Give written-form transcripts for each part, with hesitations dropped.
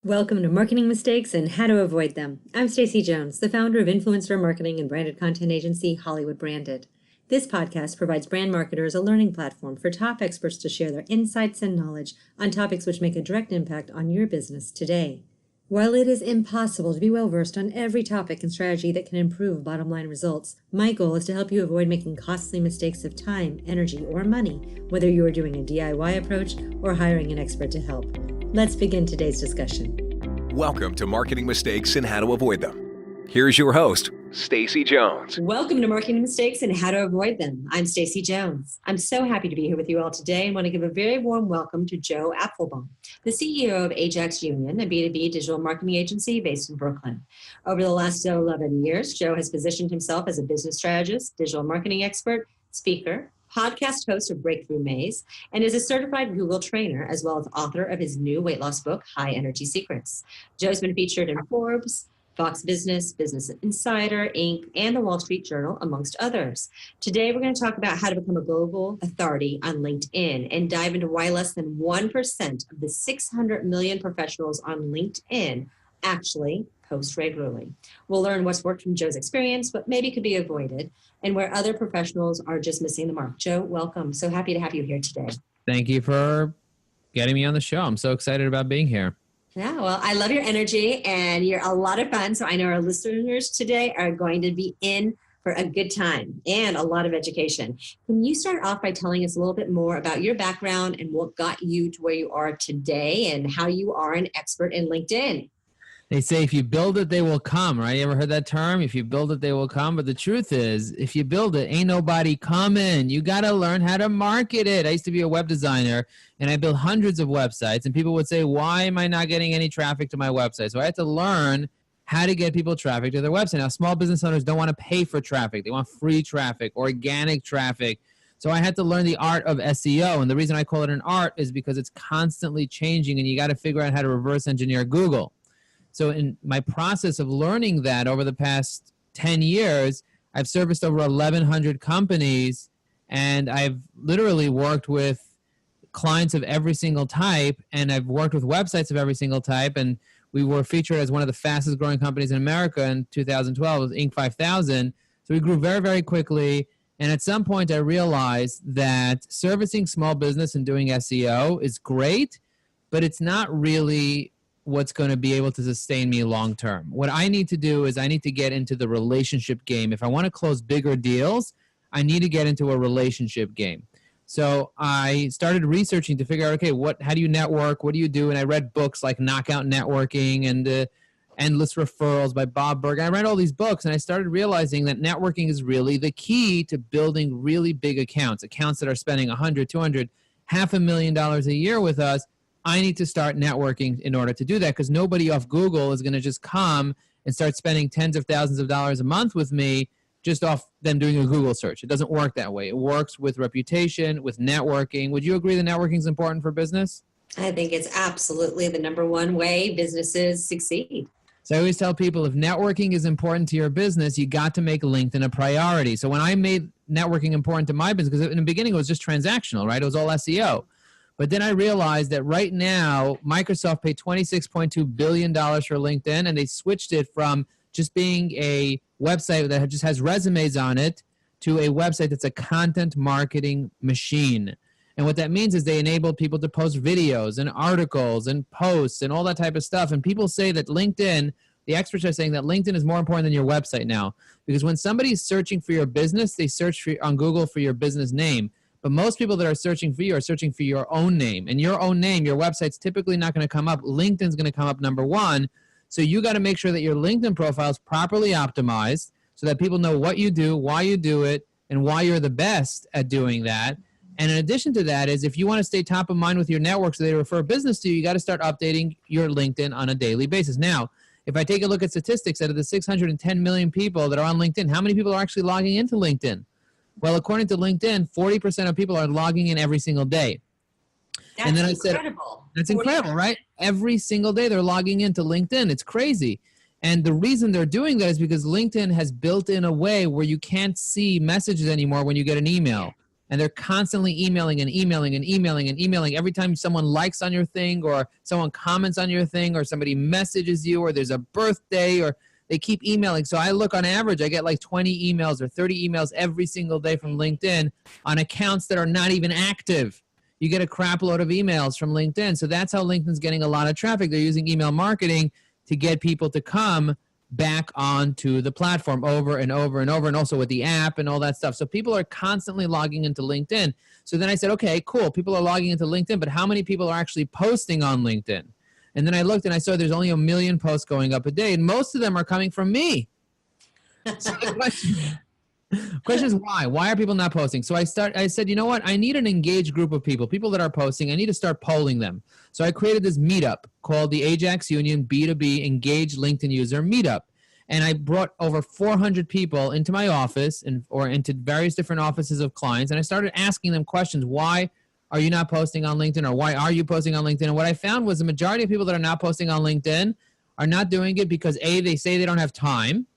Welcome to Marketing Mistakes and How to Avoid Them. I'm Stacey Jones, the founder of influencer marketing and branded content agency Hollywood Branded. This podcast provides brand marketers a learning platform for top experts to share their insights and knowledge on topics which make a direct impact on your business today. While it is impossible to be well-versed on every topic and strategy that can improve bottom-line results, my goal is to help you avoid making costly mistakes of time, energy, or money, whether you are doing a DIY approach or hiring an expert to help. Let's begin today's discussion. Welcome to Marketing Mistakes and How to Avoid Them. Here's your host, Stacey Jones. Welcome to Marketing Mistakes and How to Avoid Them. I'm Stacey Jones. I'm so happy to be here with you all today and want to give a very warm welcome to Joe Apfelbaum, the CEO of Ajax Union, a B2B digital marketing agency based in Brooklyn. Over the last 11 years, Joe has positioned himself as a business strategist, digital marketing expert, speaker, podcast host of Breakthrough Maze, and is a certified Google trainer, as well as author of his new weight loss book, High Energy Secrets. Joe's been featured in Forbes, Fox Business, Business Insider, Inc., and the Wall Street Journal, amongst others. Today, we're going to talk about how to become a global authority on LinkedIn and dive into why less than 1% of the 600 million professionals on LinkedIn actually post regularly. We'll learn what's worked from Joe's experience, what maybe could be avoided, and where other professionals are just missing the mark. Joe, welcome. So happy to have you here today. Thank you for getting me on the show. I'm so excited about being here. Yeah, well, I love your energy and you're a lot of fun. So I know our listeners today are going to be in for a good time and a lot of education. Can you start off by telling us a little bit more about your background and what got you to where you are today and how you are an expert in LinkedIn? They say if you build it, they will come, right? You ever heard that term? If you build it, they will come. But the truth is, if you build it, ain't nobody coming. You got to learn how to market it. I used to be a web designer, and I built hundreds of websites. And people would say, why am I not getting any traffic to my website? So I had to learn how to get people traffic to their website. Now, small business owners don't want to pay for traffic. They want free traffic, organic traffic. So I had to learn the art of SEO. And the reason I call it an art is because it's constantly changing, and you got to figure out how to reverse engineer Google. So in my process of learning that over the past 10 years, I've serviced over 1,100 companies, and I've literally worked with clients of every single type, and I've worked with websites of every single type, and we were featured as one of the fastest growing companies in America in 2012 with Inc. 5000. So we grew very, very quickly, and at some point I realized that servicing small business and doing SEO is great, but it's not really what's going to be able to sustain me long term. What I need to do is I need to get into the relationship game. If I want to close bigger deals, I need to get into a relationship game. So I started researching to figure out, okay, how do you network? What do you do? And I read books like Knockout Networking and Endless Referrals by Bob Berg. I read all these books, and I started realizing that networking is really the key to building really big accounts that are spending 100, 200, $500,000 a year with us. I need to start networking in order to do that, because nobody off Google is going to just come and start spending tens of thousands of dollars a month with me just off them doing a Google search. It doesn't work that way. It works with reputation, with networking. Would you agree that networking is important for business? I think it's absolutely the number one way businesses succeed. So I always tell people, if networking is important to your business, you got to make LinkedIn a priority. So when I made networking important to my business, because in the beginning it was just transactional, right? It was all SEO. But then I realized that right now, Microsoft paid $26.2 billion for LinkedIn, and they switched it from just being a website that just has resumes on it to a website that's a content marketing machine. And what that means is they enable people to post videos and articles and posts and all that type of stuff. And people say that LinkedIn, the experts are saying that LinkedIn is more important than your website now. Because when somebody's searching for your business, they search on Google for your business name. But most people that are searching for you are searching for your own name. And your own name, your website's typically not going to come up. LinkedIn's going to come up number one. So you got to make sure that your LinkedIn profile is properly optimized so that people know what you do, why you do it, and why you're the best at doing that. And in addition to that is, if you want to stay top of mind with your network so they refer business to you, you got to start updating your LinkedIn on a daily basis. Now, if I take a look at statistics, out of the 610 million people that are on LinkedIn, how many people are actually logging into LinkedIn? Well, according to LinkedIn, 40% of people are logging in every single day. That's and then incredible. That's incredible, right? Every single day they're logging into LinkedIn. It's crazy. And the reason they're doing that is because LinkedIn has built in a way where you can't see messages anymore when you get an email. and they're constantly emailing and emailing and emailing and emailing. Every time someone likes on your thing or someone comments on your thing or somebody messages you or there's a birthday or they keep emailing. So I look on average, I get like 20 emails or 30 emails every single day from LinkedIn on accounts that are not even active. You get a crap load of emails from LinkedIn. So that's how LinkedIn's getting a lot of traffic. They're using email marketing to get people to come back onto the platform over and over and over, and also with the app and all that stuff. So people are constantly logging into LinkedIn. So then I said, okay, cool. People are logging into LinkedIn, but how many people are actually posting on LinkedIn? And then I looked and I saw there's only 1 million posts going up a day, and most of them are coming from me. So the question is why? Why are people not posting? So I said, you know what? I need an engaged group of people that are posting. I need to start polling them. So I created this meetup called the Ajax Union B2B Engaged LinkedIn User Meetup. And I brought over 400 people into my office or into various different offices of clients. And I started asking them questions. Why are you not posting on LinkedIn? Or why are you posting on LinkedIn? And what I found was the majority of people that are not posting on LinkedIn are not doing it because A, they say they don't have time,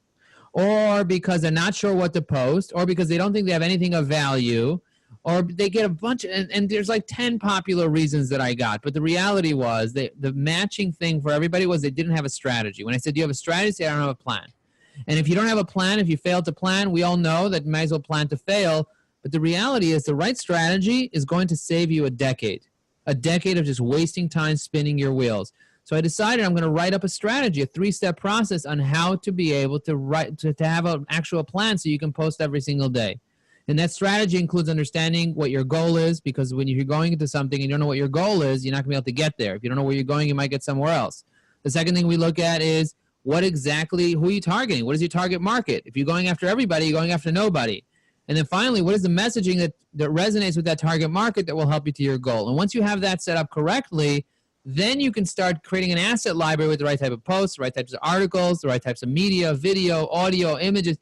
or because they're not sure what to post, or because they don't think they have anything of value, or they get a bunch, and there's like 10 popular reasons that I got. But the reality was the matching thing for everybody was they didn't have a strategy. When I said, do you have a strategy? They say, I don't have a plan. And if you don't have a plan, if you fail to plan, we all know that you might as well plan to fail. But the reality is the right strategy is going to save you a decade of just wasting time spinning your wheels. So I decided I'm going to write up a strategy, a 3-step process on how to be able to have an actual plan so you can post every single day. And that strategy includes understanding what your goal is, because when you're going into something and you don't know what your goal is, you're not going to be able to get there. If you don't know where you're going, you might get somewhere else. The second thing we look at is who are you targeting? What is your target market? If you're going after everybody, you're going after nobody. And then finally, what is the messaging that resonates with that target market that will help you to your goal? And once you have that set up correctly, then you can start creating an asset library with the right type of posts, the right types of articles, the right types of media, video, audio, images.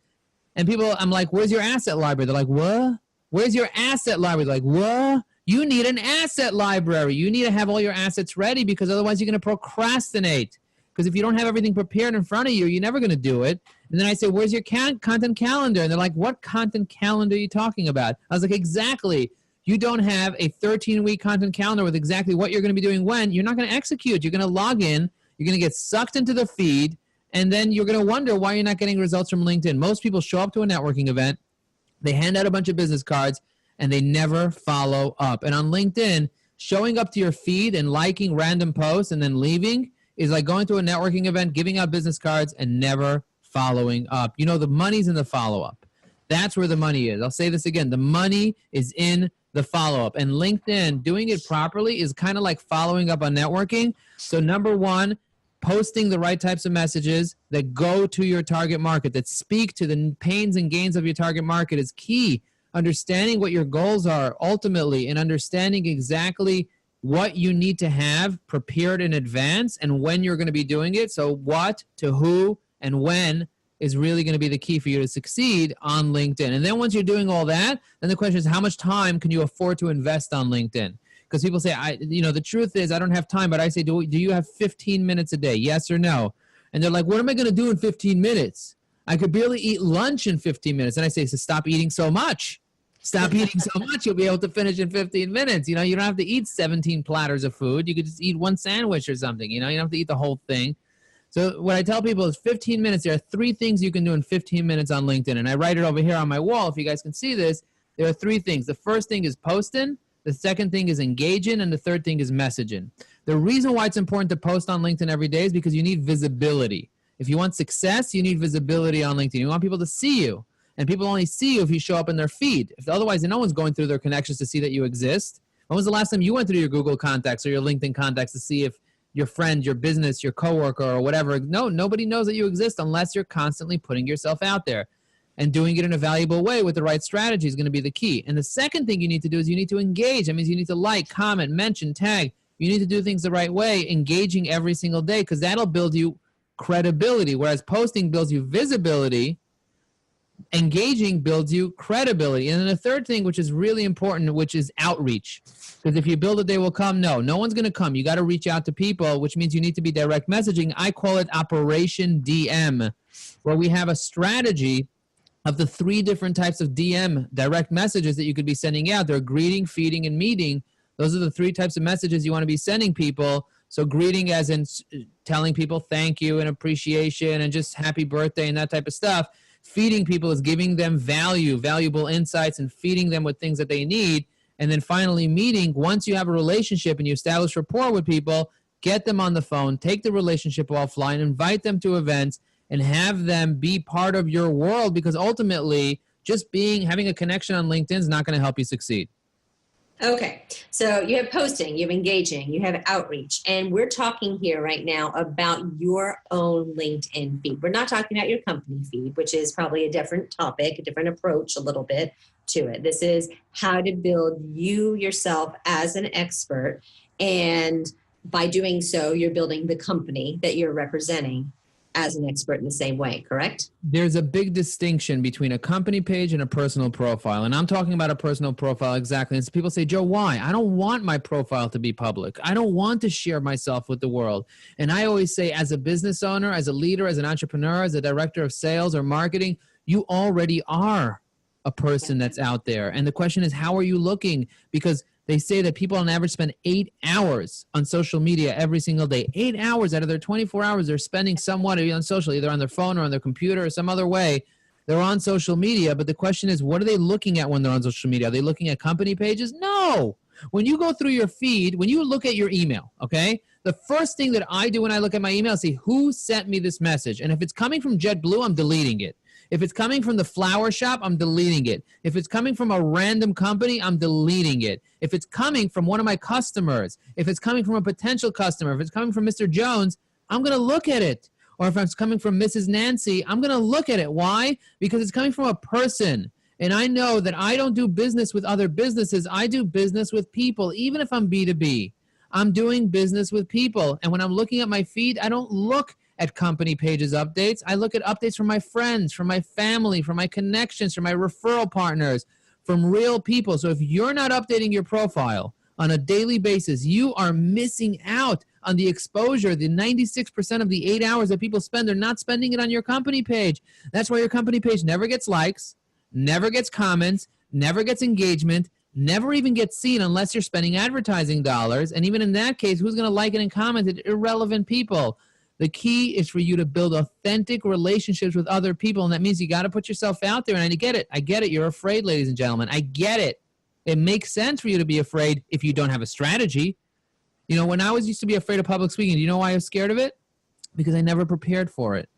And people, I'm like, where's your asset library? They're like, what? Where's your asset library? They're like, what? You need an asset library. You need to have all your assets ready, because otherwise you're going to procrastinate. Because if you don't have everything prepared in front of you, you're never going to do it. And then I say, where's your content calendar? And they're like, what content calendar are you talking about? I was like, exactly. You don't have a 13-week content calendar with exactly what you're going to be doing when. You're not going to execute. You're going to log in. You're going to get sucked into the feed. And then you're going to wonder why you're not getting results from LinkedIn. Most people show up to a networking event. They hand out a bunch of business cards, and they never follow up. And on LinkedIn, showing up to your feed and liking random posts and then leaving is like going to a networking event, giving out business cards, and never following up. You know, the money's in the follow-up. That's where the money is. I'll say this again. The money is in the follow-up. And LinkedIn, doing it properly is kind of like following up on networking. So number one, posting the right types of messages that go to your target market, that speak to the pains and gains of your target market is key. Understanding what your goals are ultimately, and understanding exactly what you need to have prepared in advance and when you're going to be doing it. So what, to who, and when is really going to be the key for you to succeed on LinkedIn. And then once you're doing all that, then the question is, how much time can you afford to invest on LinkedIn? Because people say, the truth is I don't have time, but I say, do you have 15 minutes a day? Yes or no? And they're like, what am I going to do in 15 minutes? I could barely eat lunch in 15 minutes. And I say, so stop eating so much. Stop eating so much. You'll be able to finish in 15 minutes. You don't have to eat 17 platters of food. You could just eat one sandwich or something. You don't have to eat the whole thing. So what I tell people is 15 minutes. There are 3 things you can do in 15 minutes on LinkedIn. And I write it over here on my wall. If you guys can see this, there are 3 things. The first thing is posting. The second thing is engaging. And the third thing is messaging. The reason why it's important to post on LinkedIn every day is because you need visibility. If you want success, you need visibility on LinkedIn. You want people to see you. And people only see you if you show up in their feed. Otherwise, no one's going through their connections to see that you exist. When was the last time you went through your Google contacts or your LinkedIn contacts to see if your friend, your business, your coworker, or whatever? No, nobody knows that you exist unless you're constantly putting yourself out there. And doing it in a valuable way with the right strategy is going to be the key. And the second thing you need to do is you need to engage. That means you need to like, comment, mention, tag. You need to do things the right way, engaging every single day, because that'll build you credibility. Whereas posting builds you visibility, engaging builds you credibility. And then the third thing, which is really important, which is outreach. Because if you build it, they will come. No one's going to come. You got to reach out to people, which means you need to be direct messaging. I call it Operation DM, where we have a strategy of the 3 different types of DM, direct messages that you could be sending out. They're greeting, feeding, and meeting. Those are the 3 types of messages you want to be sending people. So greeting as in telling people thank you and appreciation and just happy birthday and that type of stuff. Feeding people is giving them value, valuable insights, and feeding them with things that they need. And then finally meeting, once you have a relationship and you establish rapport with people, get them on the phone, take the relationship offline, invite them to events, and have them be part of your world, because ultimately just having a connection on LinkedIn is not going to help you succeed. Okay, so you have posting, you have engaging, you have outreach, and we're talking here right now about your own LinkedIn feed. We're not talking about your company feed, which is probably a different topic, a different approach a little bit to it. This is how to build you yourself as an expert, and by doing so, you're building the company that you're representing as an expert in the same way, correct? There's a big distinction between a company page and a personal profile. And I'm talking about a personal profile exactly. And so people say, Joe, why? I don't want my profile to be public. I don't want to share myself with the world. And I always say, as a business owner, as a leader, as an entrepreneur, as a director of sales or marketing, you already are a person that's out there. And the question is, how are you looking? Because they say that people on average spend 8 hours on social media every single day. 8 hours out of their 24 hours they're spending somewhat on social, either on their phone or on their computer or some other way. They're on social media, but the question is, what are they looking at when they're on social media? Are they looking at company pages? No. When you go through your feed, when you look at your email, okay, the first thing that I do when I look at my email is see who sent me this message. And if it's coming from JetBlue, I'm deleting it. If it's coming from the flower shop, I'm deleting it. If it's coming from a random company, I'm deleting it. If it's coming from one of my customers, if it's coming from a potential customer, if it's coming from Mr. Jones, I'm going to look at it. Or if it's coming from Mrs. Nancy, I'm going to look at it. Why? Because it's coming from a person. And I know that I don't do business with other businesses. I do business with people. Even if I'm B2B, I'm doing business with people. And when I'm looking at my feed, I don't look at company pages updates. I look at updates from my friends, from my family, from my connections, from my referral partners, from real people. So if you're not updating your profile on a daily basis, you are missing out on the exposure. The 96% of the 8 hours that people spend, they're not spending it on your company page. That's why your company page never gets likes, never gets comments, never gets engagement, never even gets seen unless you're spending advertising dollars. And even in that case, who's going to like it and comment it? Irrelevant people. The key is for you to build authentic relationships with other people, and that means you got to put yourself out there. And I get it. I get it. You're afraid, ladies and gentlemen. I get it. It makes sense for you to be afraid if you don't have a strategy. You know, when I used to be afraid of public speaking, do you know why I was scared of it? Because I never prepared for it.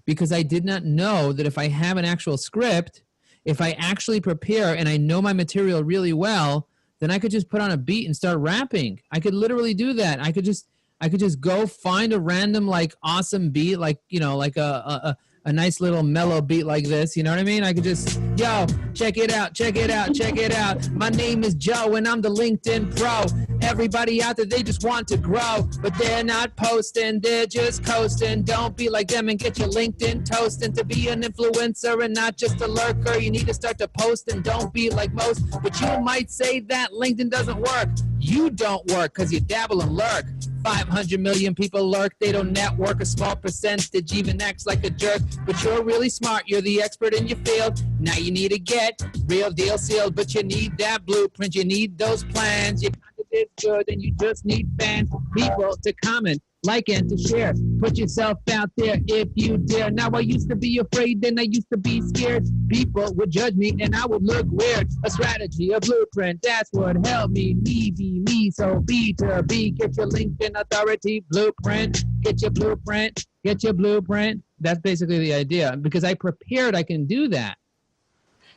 Because I did not know that if I have an actual script, if I actually prepare and I know my material really well, then I could just put on a beat and start rapping. I could literally do that. I could just go find a random, like, awesome beat, like, you know, like a nice little mellow beat like this. You know what I mean? I could just, yo, check it out, check it out, check it out. My name is Joe and I'm the LinkedIn pro. Everybody out there, they just want to grow, but they're not posting, they're just coasting. Don't be like them and get your LinkedIn toasting. To be an influencer and not just a lurker, you need to start to post and don't be like most. But you might say that LinkedIn doesn't work. You don't work because you dabble and lurk. 500 million people lurk, they don't network. A small percentage even acts like a jerk. But you're really smart, you're the expert in your field. Now you need to get real deal sealed, but you need that blueprint, you need those plans. You kind of did good and you just need fans, people to comment, like, and to share. Put yourself out there if you dare. Now I used to be afraid, then I used to be scared. People would judge me and I would look weird. A strategy, a blueprint, that's what helped me. Me be me, so be to be. Get your LinkedIn authority blueprint. Get your blueprint. Get your blueprint. That's basically the idea. Because I prepared, I can do that.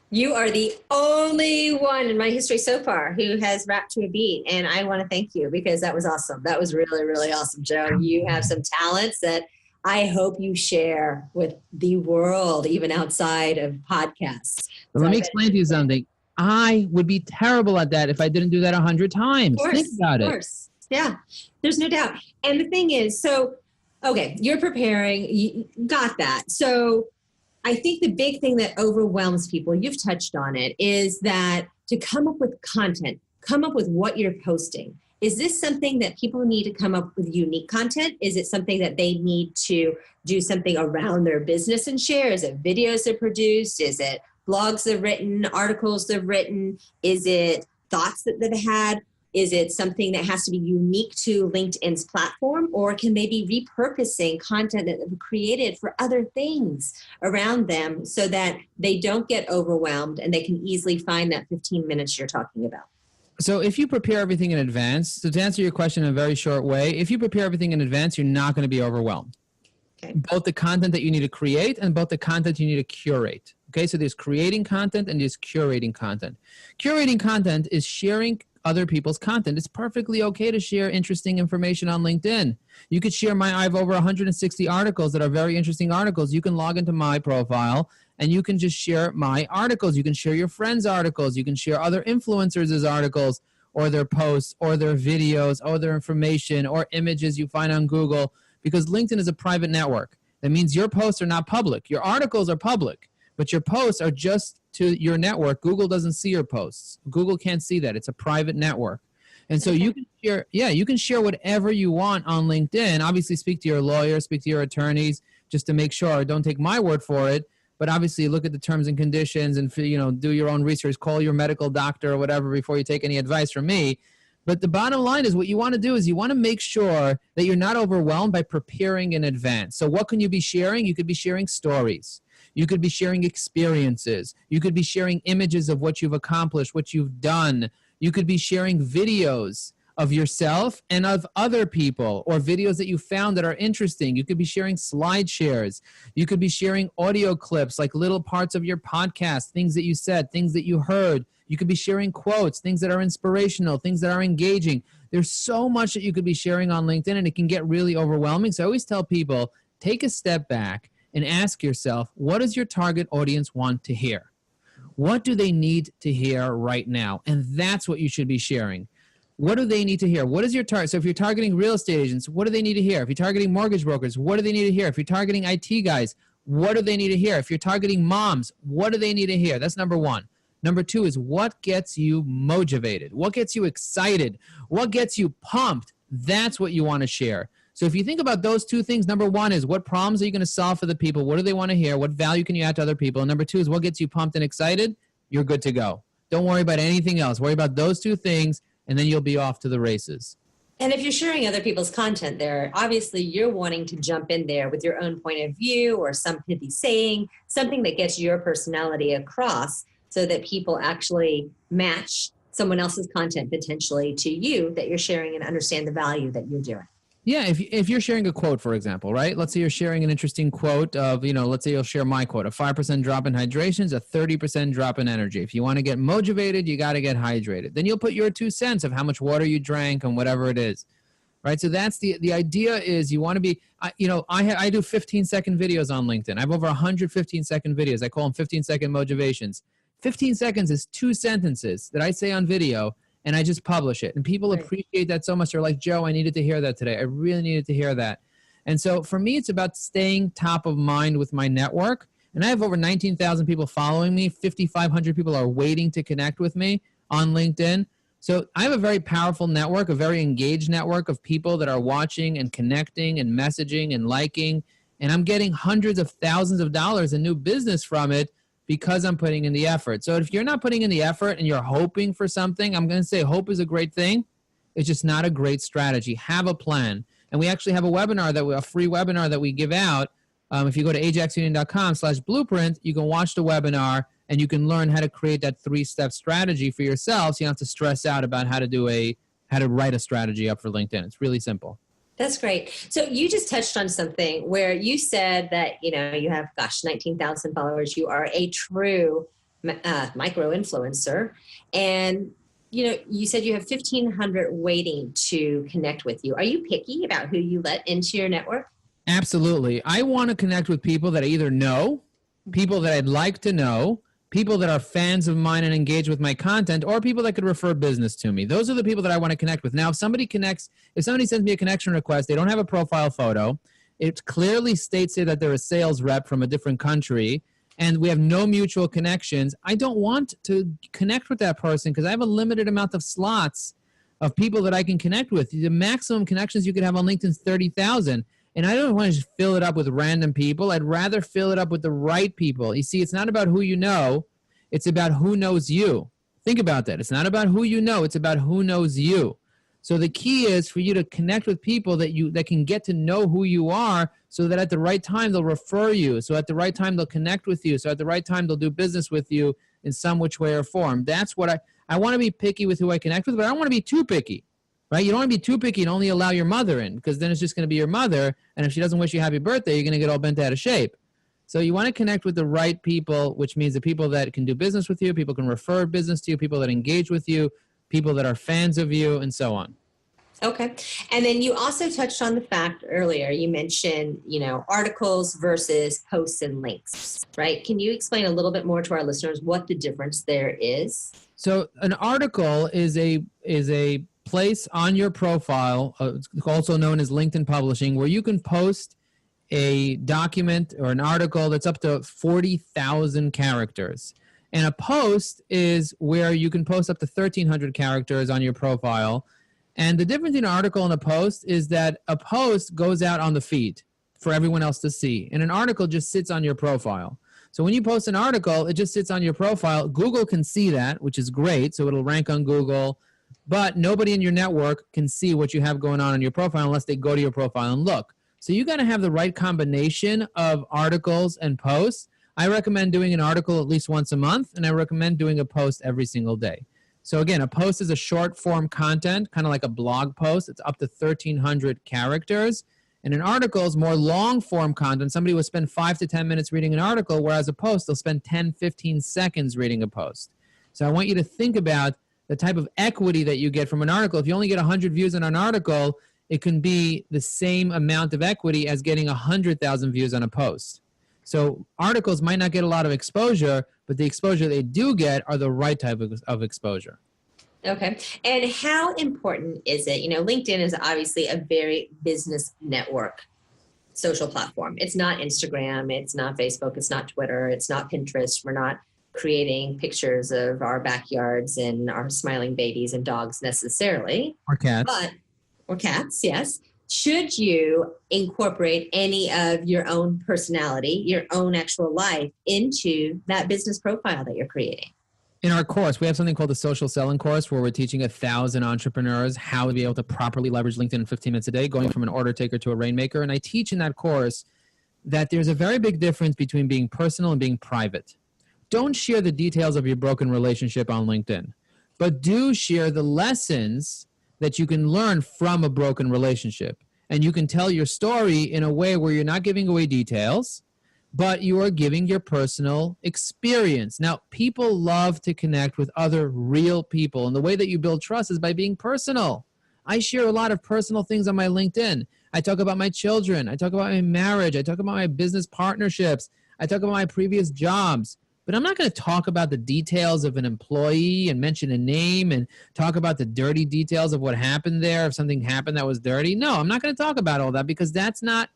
You are the only one in my history so far who has rapped to a beat. And I want to thank you because that was awesome. That was really, really awesome, Joe. You have some talents that I hope you share with the world, even outside of podcasts. So let me explain to you something. I would be terrible at that if I didn't do that 100 times. Think about it. Of course. Yeah, there's no doubt. And the thing is, so, okay, you're preparing, you got that. So I think the big thing that overwhelms people, you've touched on it, is that to come up with content, come up with what you're posting. Is this something that people need to come up with unique content? Is it something that they need to do something around their business and share? Is it videos they're produced? Is it blogs they've written, articles they've written? Is it thoughts that they've had? Is it something that has to be unique to LinkedIn's platform, or can they be repurposing content that they've created for other things around them so that they don't get overwhelmed and they can easily find that 15 minutes you're talking about? So if you prepare everything in advance, so to answer your question in a very short way, if you prepare everything in advance, you're not going to be overwhelmed. Okay. Both the content that you need to create and both the content you need to curate. Okay, so there's creating content and there's curating content. Curating content is sharing other people's content. It's perfectly okay to share interesting information on LinkedIn. You could share I have over 160 articles that are very interesting articles. You can log into my profile and you can just share my articles. You can share your friends' articles. You can share other influencers' articles or their posts or their videos or their information or images you find on Google, because LinkedIn is a private network. That means your posts are not public. Your articles are public, but your posts are just to your network. Google doesn't see your posts. Google can't see that. It's a private network. And so you can share, you can share whatever you want on LinkedIn. Obviously, speak to your lawyer, speak to your attorneys, just to make sure. Don't take my word for it. But obviously, look at the terms and conditions and, do your own research. Call your medical doctor or whatever before you take any advice from me. But the bottom line is what you want to do is you want to make sure that you're not overwhelmed by preparing in advance. So what can you be sharing? You could be sharing stories. You could be sharing experiences. You could be sharing images of what you've accomplished, what you've done. You could be sharing videos of yourself and of other people, or videos that you found that are interesting. You could be sharing slide shares. You could be sharing audio clips, like little parts of your podcast, things that you said, things that you heard. You could be sharing quotes, things that are inspirational, things that are engaging. There's so much that you could be sharing on LinkedIn, and it can get really overwhelming. So I always tell people, take a step back and ask yourself, what does your target audience want to hear? What do they need to hear right now? And that's what you should be sharing. What do they need to hear? What is your target? So if you're targeting real estate agents, what do they need to hear? If you're targeting mortgage brokers, what do they need to hear? If you're targeting IT guys, what do they need to hear? If you're targeting moms, what do they need to hear? That's number one. Number two is what gets you motivated? What gets you excited? What gets you pumped? That's what you want to share. So if you think about those two things, number one is what problems are you going to solve for the people? What do they want to hear? What value can you add to other people? And number two is what gets you pumped and excited? You're good to go. Don't worry about anything else. Worry about those two things, and then you'll be off to the races. And if you're sharing other people's content there, obviously you're wanting to jump in there with your own point of view or some pithy saying, something that gets your personality across so that people actually match someone else's content potentially to you that you're sharing and understand the value that you're doing. Yeah, if you're sharing a quote, for example, right? Let's say you're sharing an interesting quote of, let's say you'll share my quote, a 5% drop in hydration is a 30% drop in energy. If you want to get motivated, you got to get hydrated. Then you'll put your 2 cents of how much water you drank and whatever it is, right? So that's the idea is you want to be, I do 15-second videos on LinkedIn. I have over 100 15-second videos. I call them 15-second motivations. 15 seconds is 2 sentences that I say on video, and I just publish it. And people appreciate that so much. They're like, Joe, I needed to hear that today. I really needed to hear that. And so for me, it's about staying top of mind with my network. And I have over 19,000 people following me. 5,500 people are waiting to connect with me on LinkedIn. So I have a very powerful network, a very engaged network of people that are watching and connecting and messaging and liking. And I'm getting hundreds of thousands of dollars in new business from it, because I'm putting in the effort. So if you're not putting in the effort and you're hoping for something, I'm going to say hope is a great thing. It's just not a great strategy. Have a plan. And we actually have a free webinar that we give out. If you go to ajaxunion.com/blueprint, you can watch the webinar and you can learn how to create that 3-step strategy for yourself. So you don't have to stress out about how to write a strategy up for LinkedIn. It's really simple. That's great. So you just touched on something where you said that, you have, 19,000 followers. You are a true micro influencer. And, you said you have 1,500 waiting to connect with you. Are you picky about who you let into your network? Absolutely. I want to connect with people that I either know, people that I'd like to know, people that are fans of mine and engage with my content, or people that could refer business to me. Those are the people that I want to connect with. Now, if somebody sends me a connection request, they don't have a profile photo, it clearly states here that they're a sales rep from a different country, and we have no mutual connections, I don't want to connect with that person because I have a limited amount of slots of people that I can connect with. The maximum connections you could have on LinkedIn is 30,000. And I don't want to just fill it up with random people. I'd rather fill it up with the right people. You see, it's not about who you know. It's about who knows you. Think about that. It's not about who you know. It's about who knows you. So the key is for you to connect with people that can get to know who you are, so that at the right time they'll refer you. So at the right time they'll connect with you. So at the right time they'll do business with you in some which way or form. That's what I want to be picky with who I connect with, but I don't want to be too picky. Right? You don't want to be too picky and only allow your mother in, because then it's just going to be your mother. And if she doesn't wish you happy birthday, you're going to get all bent out of shape. So you want to connect with the right people, which means the people that can do business with you, people can refer business to you, people that engage with you, people that are fans of you, and so on. Okay. And then you also touched on the fact earlier, you mentioned, articles versus posts and links, right? Can you explain a little bit more to our listeners what the difference there is? So an article is a place on your profile, also known as LinkedIn publishing, where you can post a document or an article that's up to 40,000 characters. And a post is where you can post up to 1,300 characters on your profile. And the difference in an article and a post is that a post goes out on the feed for everyone else to see, and an article just sits on your profile. So when you post an article, it just sits on your profile. Google can see that, which is great, so it'll rank on Google, but nobody in your network can see what you have going on your profile unless they go to your profile and look. So you got to have the right combination of articles and posts. I recommend doing an article at least once a month, and I recommend doing a post every single day. So again, a post is a short form content, kind of like a blog post. It's up to 1,300 characters. And an article is more long form content. Somebody will spend 5 to 10 minutes reading an article, whereas a post, they'll spend 10, 15 seconds reading a post. So I want you to think about the type of equity that you get from an article. If you only get 100 views on an article, it can be the same amount of equity as getting 100,000 views on a post. So articles might not get a lot of exposure, but the exposure they do get are the right type of exposure. Okay. And how important is it? LinkedIn is obviously a very business network social platform. It's not Instagram. It's not Facebook. It's not Twitter. It's not Pinterest. We're not creating pictures of our backyards and our smiling babies and dogs necessarily. Or cats. Or cats, yes. Should you incorporate any of your own personality, your own actual life into that business profile that you're creating? In our course, we have something called the Social Selling Course, where we're teaching 1,000 entrepreneurs how to be able to properly leverage LinkedIn in 15 minutes a day, going from an order taker to a rainmaker. And I teach in that course that there's a very big difference between being personal and being private. Don't share the details of your broken relationship on LinkedIn, but do share the lessons that you can learn from a broken relationship. And you can tell your story in a way where you're not giving away details, but you are giving your personal experience. Now, people love to connect with other real people, and the way that you build trust is by being personal. I share a lot of personal things on my LinkedIn. I talk about my children. I talk about my marriage. I talk about my business partnerships. I talk about my previous jobs. But I'm not going to talk about the details of an employee and mention a name and talk about the dirty details of what happened there, if something happened that was dirty. No, I'm not going to talk about all that, because that's not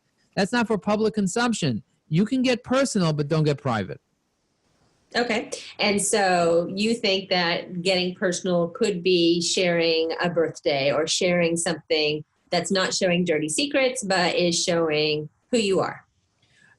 for public consumption. You can get personal, but don't get private. Okay. And so you think that getting personal could be sharing a birthday or sharing something that's not showing dirty secrets, but is showing who you are.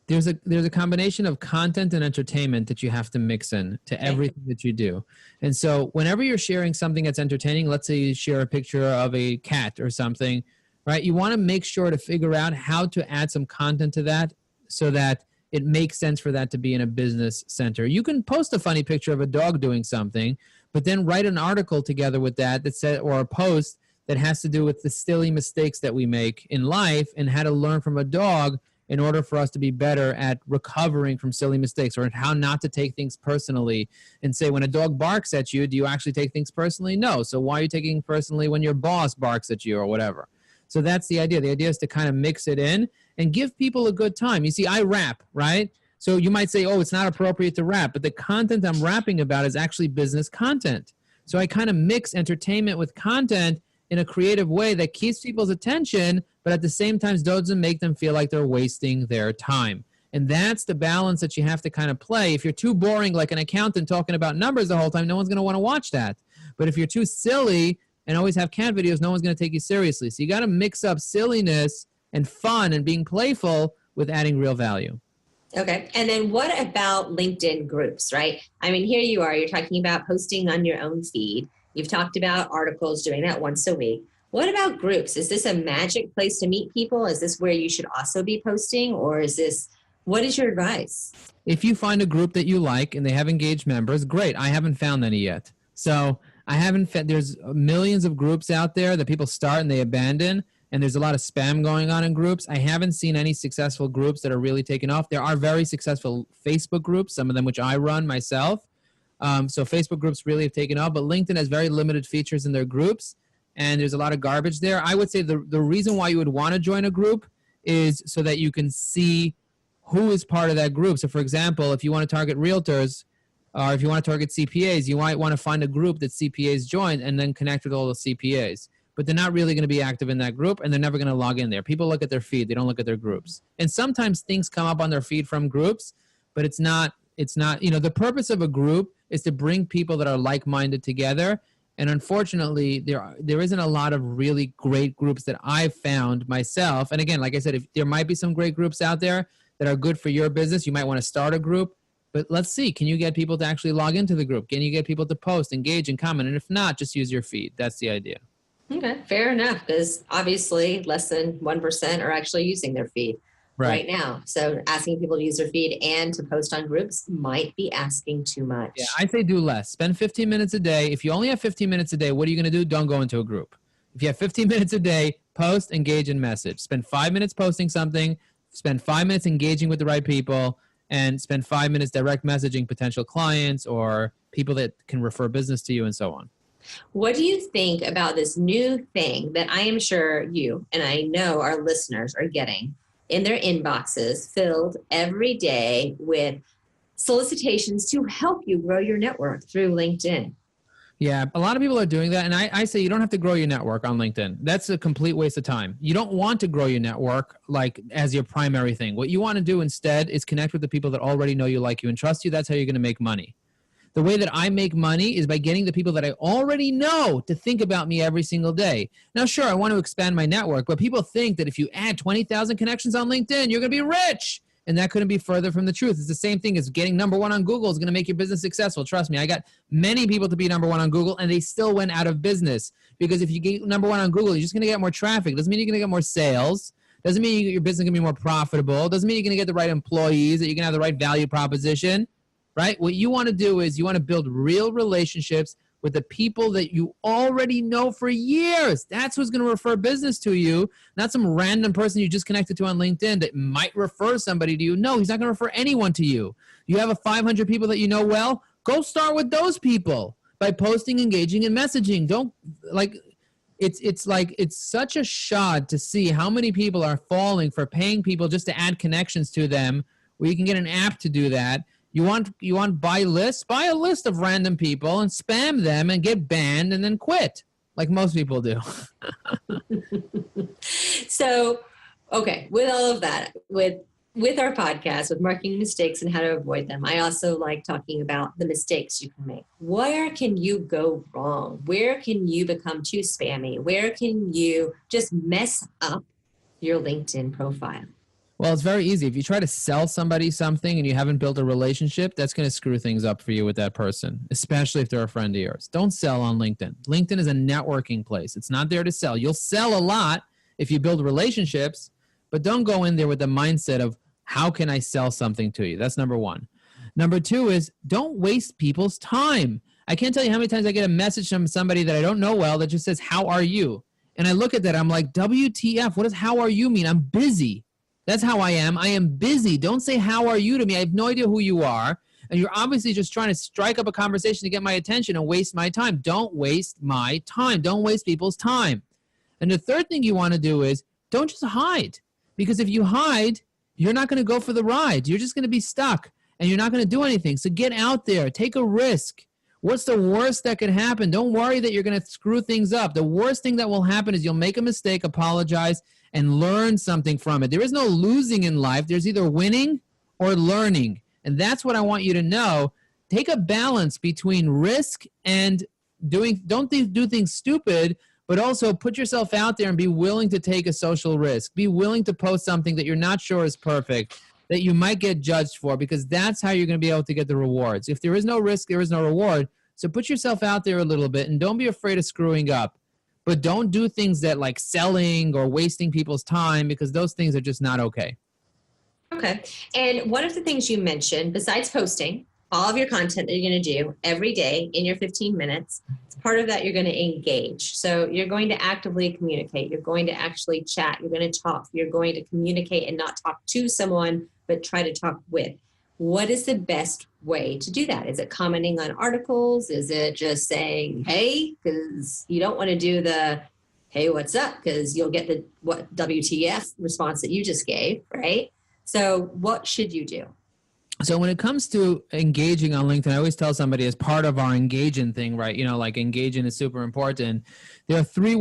There's a combination of content and entertainment that you have to mix in to everything that you do. And so whenever you're sharing something that's entertaining, let's say you share a picture of a cat or something, right? You want to make sure to figure out how to add some content to that so that it makes sense for that to be in a business center. You can post a funny picture of a dog doing something, but then write an article together with that said, or a post that has to do with the silly mistakes that we make in life and how to learn from a dog in order for us to be better at recovering from silly mistakes, or how not to take things personally. And say, when a dog barks at you, do you actually take things personally? No. So why are you taking personally when your boss barks at you or whatever? So that's the idea. The idea is to kind of mix it in and give people a good time. You see, I rap, right? So you might say, oh, it's not appropriate to rap, but the content I'm rapping about is actually business content. So I kind of mix entertainment with content in a creative way that keeps people's attention, but at the same time doesn't make them feel like they're wasting their time. And that's the balance that you have to kind of play. If you're too boring, like an accountant talking about numbers the whole time, no one's going to want to watch that. But if you're too silly and always have cat videos, no one's going to take you seriously. So you got to mix up silliness and fun and being playful with adding real value. Okay. And then what about LinkedIn groups, right? I mean, here you are, you're talking about posting on your own feed. You've talked about articles, doing that once a week. What about groups? Is this a magic place to meet people? Is this where you should also be posting, or what is your advice? If you find a group that you like and they have engaged members, great. I haven't found any yet. So there's millions of groups out there that people start and they abandon, and there's a lot of spam going on in groups. I haven't seen any successful groups that are really taken off. There are very successful Facebook groups, some of them which I run myself. So Facebook groups really have taken off, but LinkedIn has very limited features in their groups, and there's a lot of garbage there. I would say the reason why you would want to join a group is so that you can see who is part of that group. So for example, if you want to target realtors, or if you want to target CPAs, you might want to find a group that CPAs join and then connect with all the CPAs. But they're not really going to be active in that group, and they're never going to log in there. People look at their feed. They don't look at their groups. And sometimes things come up on their feed from groups, but it's not, the purpose of a group is to bring people that are like-minded together. And unfortunately, there isn't a lot of really great groups that I've found myself. And again, like I said, if there might be some great groups out there that are good for your business, you might want to start a group. But let's see, can you get people to actually log into the group? Can you get people to post, engage, and comment? And if not, just use your feed. That's the idea. Okay, fair enough, because obviously less than 1% are actually using their feed right now. So asking people to use their feed and to post on groups might be asking too much. Yeah, I say do less. Spend 15 minutes a day. If you only have 15 minutes a day, what are you going to do? Don't go into a group. If you have 15 minutes a day, post, engage, and message. Spend 5 minutes posting something. Spend 5 minutes engaging with the right people, and spend 5 minutes direct messaging potential clients or people that can refer business to you and so on. What do you think about this new thing that I am sure you and I know our listeners are getting in their inboxes filled every day with solicitations to help you grow your network through LinkedIn? Yeah, a lot of people are doing that. And I say you don't have to grow your network on LinkedIn. That's a complete waste of time. You don't want to grow your network like as your primary thing. What you want to do instead is connect with the people that already know you, like you, and trust you. That's how you're going to make money. The way that I make money is by getting the people that I already know to think about me every single day. Now, sure, I want to expand my network, but people think that if you add 20,000 connections on LinkedIn, you're going to be rich. And that couldn't be further from the truth. It's the same thing as getting number one on Google is going to make your business successful. Trust me, I got many people to be number one on Google, and they still went out of business. Because if you get number one on Google, you're just going to get more traffic. Doesn't mean you're going to get more sales. Doesn't mean your business is going to be more profitable. Doesn't mean you're going to get the right employees, that you're going to have the right value proposition. Right? What you want to do is you want to build real relationships with the people that you already know for years. That's who's going to refer business to you, not some random person you just connected to on LinkedIn that might refer somebody to you. No, he's not going to refer anyone to you. You have 500 people that you know well, go start with those people by posting, engaging, and messaging. Don't it's such a shot to see how many people are falling for paying people just to add connections to them, where you can get an app to do that. You want buy lists? Buy a list of random people and spam them and get banned and then quit, like most people do. So, okay, with all of that, with our podcast, with marketing mistakes and how to avoid them, I also like talking about the mistakes you can make. Where can you go wrong? Where can you become too spammy? Where can you just mess up your LinkedIn profile? Well, it's very easy. If you try to sell somebody something and you haven't built a relationship, that's going to screw things up for you with that person, especially if they're a friend of yours. Don't sell on LinkedIn. LinkedIn is a networking place. It's not there to sell. You'll sell a lot if you build relationships, but don't go in there with the mindset of, how can I sell something to you? That's number one. Number two is, don't waste people's time. I can't tell you how many times I get a message from somebody that I don't know well that just says, how are you? And I look at that, I'm like, WTF, what does how are you mean? I'm busy. That's how I am. I am busy. Don't say, how are you to me? I have no idea who you are. And you're obviously just trying to strike up a conversation to get my attention and waste my time. Don't waste my time. Don't waste people's time. And the third thing you want to do is, don't just hide. Because if you hide, you're not going to go for the ride. You're just going to be stuck and you're not going to do anything. So get out there. Take a risk. What's the worst that could happen? Don't worry that you're going to screw things up. The worst thing that will happen is you'll make a mistake, apologize, and learn something from it. There is no losing in life. There's either winning or learning. And that's what I want you to know. Take a balance between risk and don't do things stupid, but also put yourself out there and be willing to take a social risk. Be willing to post something that you're not sure is perfect, that you might get judged for, because that's how you're going to be able to get the rewards. If there is no risk, there is no reward. So put yourself out there a little bit and don't be afraid of screwing up. But don't do things that like selling or wasting people's time, because those things are just not okay. Okay. And one of the things you mentioned, besides posting all of your content that you're going to do every day in your 15 minutes, as part of that, you're going to engage. So you're going to actively communicate. You're going to actually chat. You're going to talk. You're going to communicate and not talk to someone, but try to talk with. What is the best way to do that? Is it commenting on articles? Is it just saying, hey, because you don't want to do the, hey, what's up? Because you'll get the what WTF response that you just gave, right? So what should you do? So when it comes to engaging on LinkedIn, I always tell somebody as part of our engaging thing, right? You know, like engaging is super important. There are four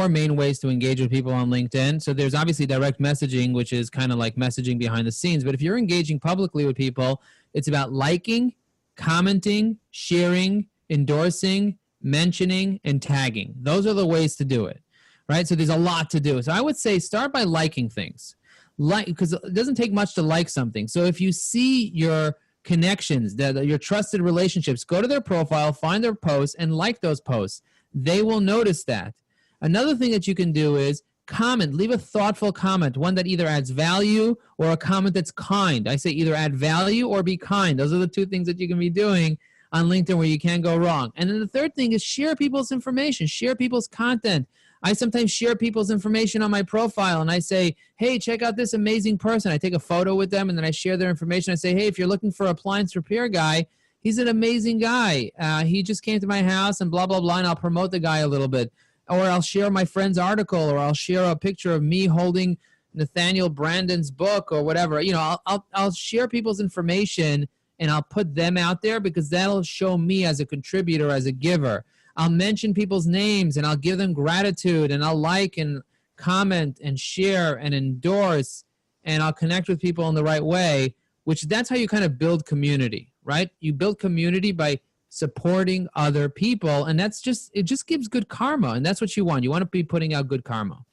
main ways to engage with people on LinkedIn. So there's obviously direct messaging, which is kind of like messaging behind the scenes. But if you're engaging publicly with people, it's about liking, commenting, sharing, endorsing, mentioning, and tagging. Those are the ways to do it, right? So there's a lot to do. So I would say start by liking things. Because it doesn't take much to like something. So if you see your connections, your trusted relationships, go to their profile, find their posts, and like those posts. They will notice that. Another thing that you can do is comment. Leave a thoughtful comment, one that either adds value or a comment that's kind. I say either add value or be kind. Those are the two things that you can be doing on LinkedIn where you can't go wrong. And then the third thing is share people's information, share people's content. I sometimes share people's information on my profile and I say, hey, check out this amazing person. I take a photo with them and then I share their information. I say, hey, if you're looking for an appliance repair guy, he's an amazing guy. He just came to my house and blah, blah, blah. And I'll promote the guy a little bit. Or I'll share my friend's article, or I'll share a picture of me holding Nathaniel Brandon's book or whatever. You know, I'll share people's information and I'll put them out there because that'll show me as a contributor, as a giver. I'll mention people's names and I'll give them gratitude and I'll like and comment and share and endorse and I'll connect with people in the right way, which that's how you kind of build community, right? You build community by supporting other people, and it just gives good karma, and that's what you want. You want to be putting out good karma.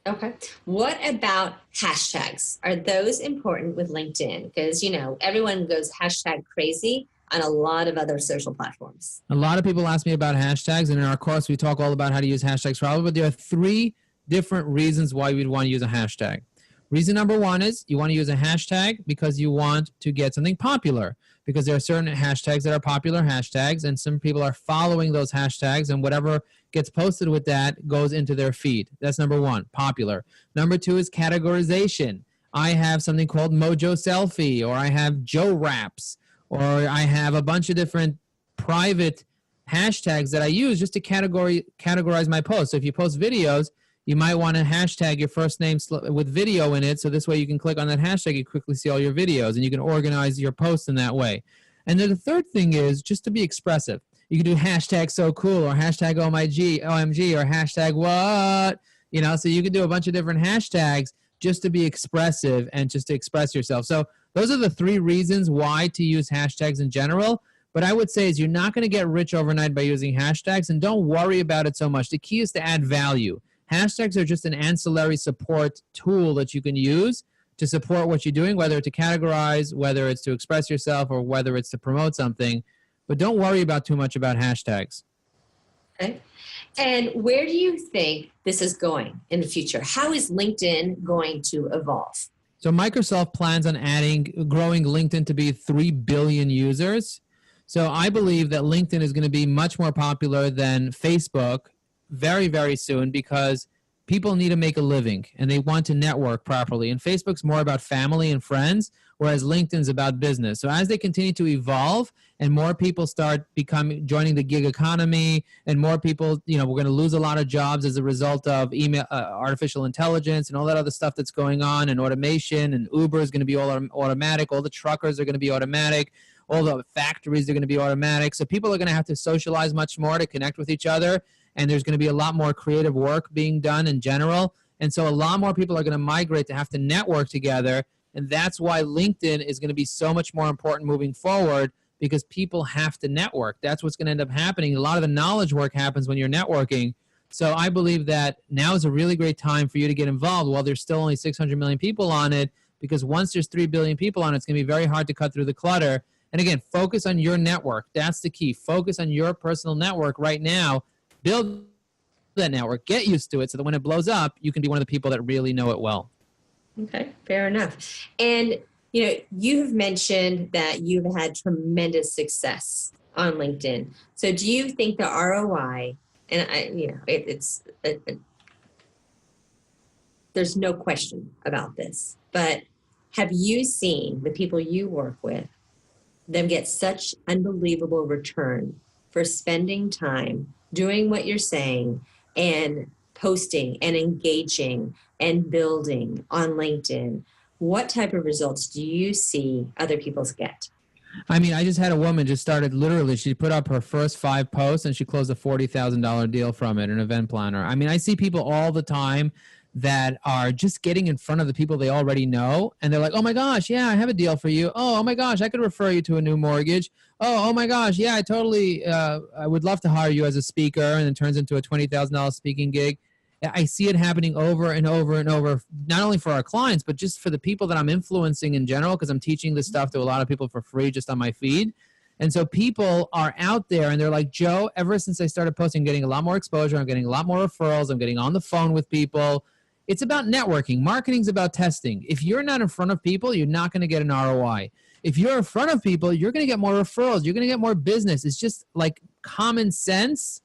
Okay. What about hashtags? Are those important with LinkedIn? Because, you know, everyone goes hashtag crazy on a lot of other social platforms. A lot of people ask me about hashtags, and in our course, we talk all about how to use hashtags probably, but there are 3 different reasons why you'd want to use a hashtag. Reason number 1 is you want to use a hashtag because you want to get something popular, because there are certain hashtags that are popular hashtags, and some people are following those hashtags, and whatever gets posted with that goes into their feed. That's number 1, popular. Number 2 is categorization. I have something called Mojo Selfie, or I have Joe Raps, or I have a bunch of different private hashtags that I use just to categorize my posts. So if you post videos, you might want to hashtag your first name with video in it, so this way you can click on that hashtag, you quickly see all your videos, and you can organize your posts in that way. And then the third thing is just to be expressive. You can do hashtag so cool, or hashtag OMG, or hashtag what, you know, so you can do a bunch of different hashtags just to be expressive and just to express yourself. So those are the 3 reasons why to use hashtags in general. But I would say is you're not going to get rich overnight by using hashtags, and don't worry about it so much. The key is to add value. Hashtags are just an ancillary support tool that you can use to support what you're doing, whether to categorize, whether it's to express yourself, or whether it's to promote something. But don't worry about too much about hashtags. Okay. And where do you think this is going in the future? How is LinkedIn going to evolve? So Microsoft plans on growing LinkedIn to be 3 billion users. So I believe that LinkedIn is going to be much more popular than Facebook very, very soon, because people need to make a living and they want to network properly. And Facebook's more about family and friends, whereas LinkedIn's about business. So as they continue to evolve and more people start joining the gig economy, and more people, you know, we're going to lose a lot of jobs as a result of artificial intelligence and all that other stuff that's going on, and automation, and Uber is going to be all automatic. All the truckers are going to be automatic. All the factories are going to be automatic. So people are going to have to socialize much more to connect with each other. And there's going to be a lot more creative work being done in general. And so a lot more people are going to migrate to have to network together. And that's why LinkedIn is going to be so much more important moving forward because people have to network. That's what's going to end up happening. A lot of the knowledge work happens when you're networking. So I believe that now is a really great time for you to get involved while there's still only 600 million people on it, because once there's 3 billion people on it, it's going to be very hard to cut through the clutter. And again, focus on your network. That's the key. Focus on your personal network right now. Build that network. Get used to it so that when it blows up, you can be one of the people that really know it well. Okay, fair enough. And, you have mentioned that you've had tremendous success on LinkedIn. So do you think the ROI, and there's no question about this, but have you seen the people you work with, them get such unbelievable return for spending time doing what you're saying and posting and engaging and building on LinkedIn? What type of results do you see other people's get? I mean, I just had a woman just started literally, she put up her first 5 posts and she closed a $40,000 deal from it, an event planner. I mean, I see people all the time that are just getting in front of the people they already know. And they're like, oh my gosh, yeah, I have a deal for you. Oh my gosh, I could refer you to a new mortgage. Oh my gosh, yeah, I would love to hire you as a speaker. And it turns into a $20,000 speaking gig. I see it happening over and over and over, not only for our clients, but just for the people that I'm influencing in general, because I'm teaching this stuff to a lot of people for free just on my feed. And so people are out there and they're like, Joe, ever since I started posting, I'm getting a lot more exposure. I'm getting a lot more referrals. I'm getting on the phone with people. It's about networking. Marketing's about testing. If you're not in front of people, you're not going to get an ROI. If you're in front of people, you're going to get more referrals. You're going to get more business. It's just like common sense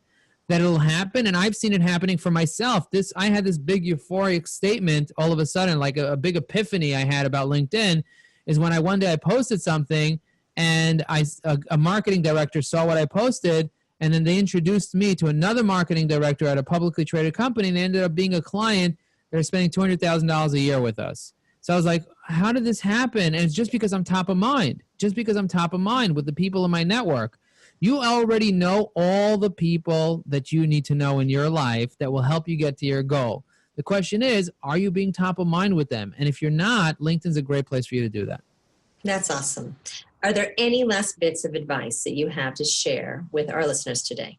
that it'll happen. And I've seen it happening for myself. I had this big euphoric statement all of a sudden, like a big epiphany I had about LinkedIn, is when one day I posted something and a marketing director saw what I posted, and then they introduced me to another marketing director at a publicly traded company, and they ended up being a client. They're spending $200,000 a year with us. So I was like, how did this happen? And it's just because I'm top of mind. Just because I'm top of mind with the people in my network. You already know all the people that you need to know in your life that will help you get to your goal. The question is, are you being top of mind with them? And if you're not, LinkedIn's a great place for you to do that. That's awesome. Are there any last bits of advice that you have to share with our listeners today?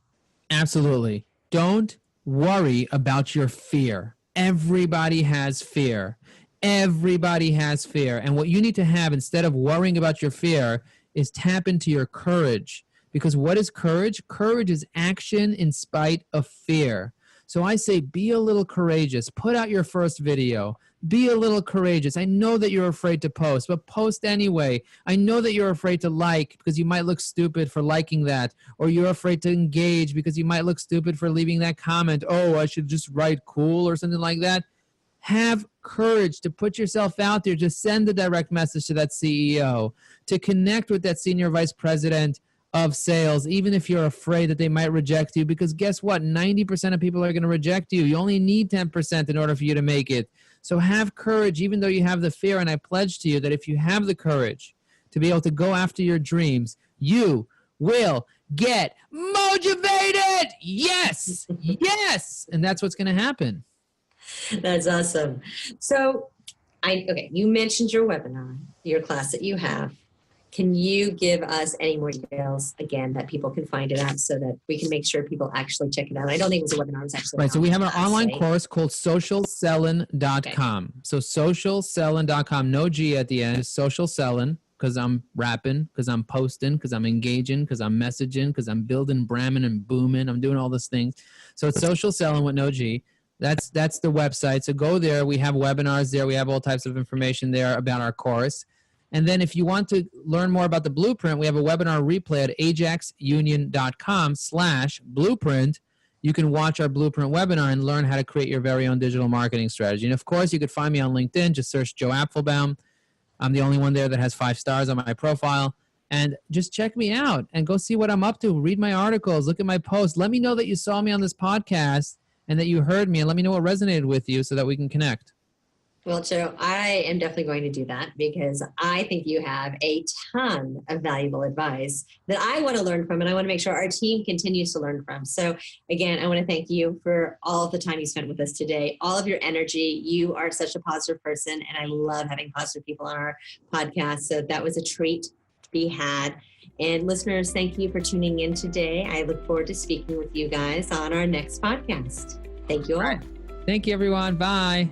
Absolutely. Don't worry about your fear. Everybody has fear. Everybody has fear. And what you need to have, instead of worrying about your fear, is tap into your courage. Because what is courage? Courage is action in spite of fear. So I say, be a little courageous. Put out your first video. Be a little courageous. I know that you're afraid to post, but post anyway. I know that you're afraid to like because you might look stupid for liking that, or you're afraid to engage because you might look stupid for leaving that comment. Oh, I should just write cool or something like that. Have courage to put yourself out there, to send a direct message to that CEO, to connect with that senior vice president of sales, even if you're afraid that they might reject you, because guess what? 90% of people are going to reject you. You only need 10% in order for you to make it. So have courage, even though you have the fear. And I pledge to you that if you have the courage to be able to go after your dreams, you will get motivated. Yes. Yes. And that's what's going to happen. That's awesome. So you mentioned your webinar, your class that you have. Can you give us any more details, again, that people can find it at so that we can make sure people actually check it out? I don't think it was a webinar. It was actually right. So we have an online right? course called socialsellin.com. Okay. So socialsellin.com, no G at the end, is social selling, because I'm rapping, because I'm posting, because I'm engaging, because I'm messaging, because I'm building, bramming, and booming. I'm doing all those things. So it's social selling with no G. That's the website. So go there. We have webinars there. We have all types of information there about our course. And then if you want to learn more about the blueprint, we have a webinar replay at ajaxunion.com/blueprint. You can watch our blueprint webinar and learn how to create your very own digital marketing strategy. And of course, you could find me on LinkedIn. Just search Joe Apfelbaum. I'm the only one there that has 5 stars on my profile. And just check me out and go see what I'm up to. Read my articles. Look at my posts. Let me know that you saw me on this podcast and that you heard me, and let me know what resonated with you so that we can connect. Well, Joe, I am definitely going to do that because I think you have a ton of valuable advice that I want to learn from, and I want to make sure our team continues to learn from. So again, I want to thank you for all of the time you spent with us today, all of your energy. You are such a positive person, and I love having positive people on our podcast. So that was a treat to be had. And listeners, thank you for tuning in today. I look forward to speaking with you guys on our next podcast. Thank you all. Thank you, everyone. Bye.